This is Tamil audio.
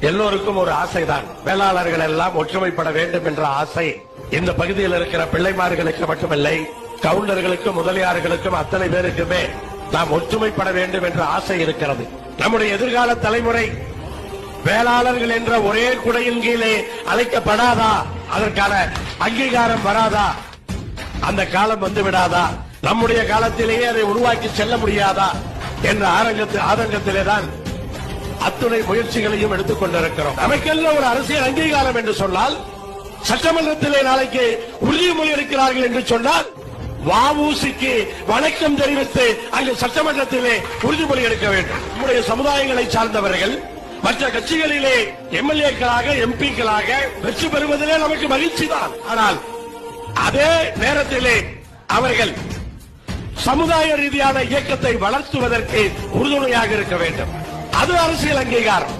எல்லோருக்கும் ஒரு ஆசைதான், வேளாளர்கள் எல்லாம் ஒற்றுமைப்பட வேண்டும் என்ற ஆசை இந்த பகுதியில் இருக்கிற பிள்ளைமார்களுக்கு மட்டுமில்லை, கவுண்டர்களுக்கும் முதலியார்களுக்கும் அத்தனை பேருக்குமே நாம் ஒற்றுமைப்பட வேண்டும் என்ற ஆசை இருக்கிறது. நம்முடைய எதிர்கால தலைமுறை வேளாளர்கள் என்ற ஒரே குடையின் கீழே அழைக்கப்படாதா? அதற்கான அங்கீகாரம் வராதா? அந்த காலம் வந்து விடாதா? நம்முடைய காலத்திலேயே அதை உருவாக்கி செல்ல முடியாதா என்ற ஆதங்கத்திலேதான் அத்துணை முயற்சிகளையும் எடுத்துக் கொண்டிருக்கிறோம். நமக்கெல்லாம் ஒரு அரசியல் அங்கீகாரம் என்று சொன்னால், சட்டமன்றத்திலே நாளைக்கு உறுதிமொழி எடுக்கிறார்கள் என்று சொன்னால், வஉசிக்கு வணக்கம் தெரிவித்து அங்கு சட்டமன்றத்திலே உறுதிமொழி எடுக்க வேண்டும். நம்முடைய சமுதாயங்களை சார்ந்தவர்கள் மற்ற கட்சிகளிலே எம்எல்ஏக்களாக எம்பிக்களாக வெற்றி பெறுவதிலே நமக்கு மகிழ்ச்சி தான். ஆனால் அதே நேரத்திலே அவர்கள் சமுதாய ரீதியான இயக்கத்தை வளர்த்துவதற்கு உறுதுணையாக இருக்க வேண்டும். அது அரசியல் அங்கீகாரம்.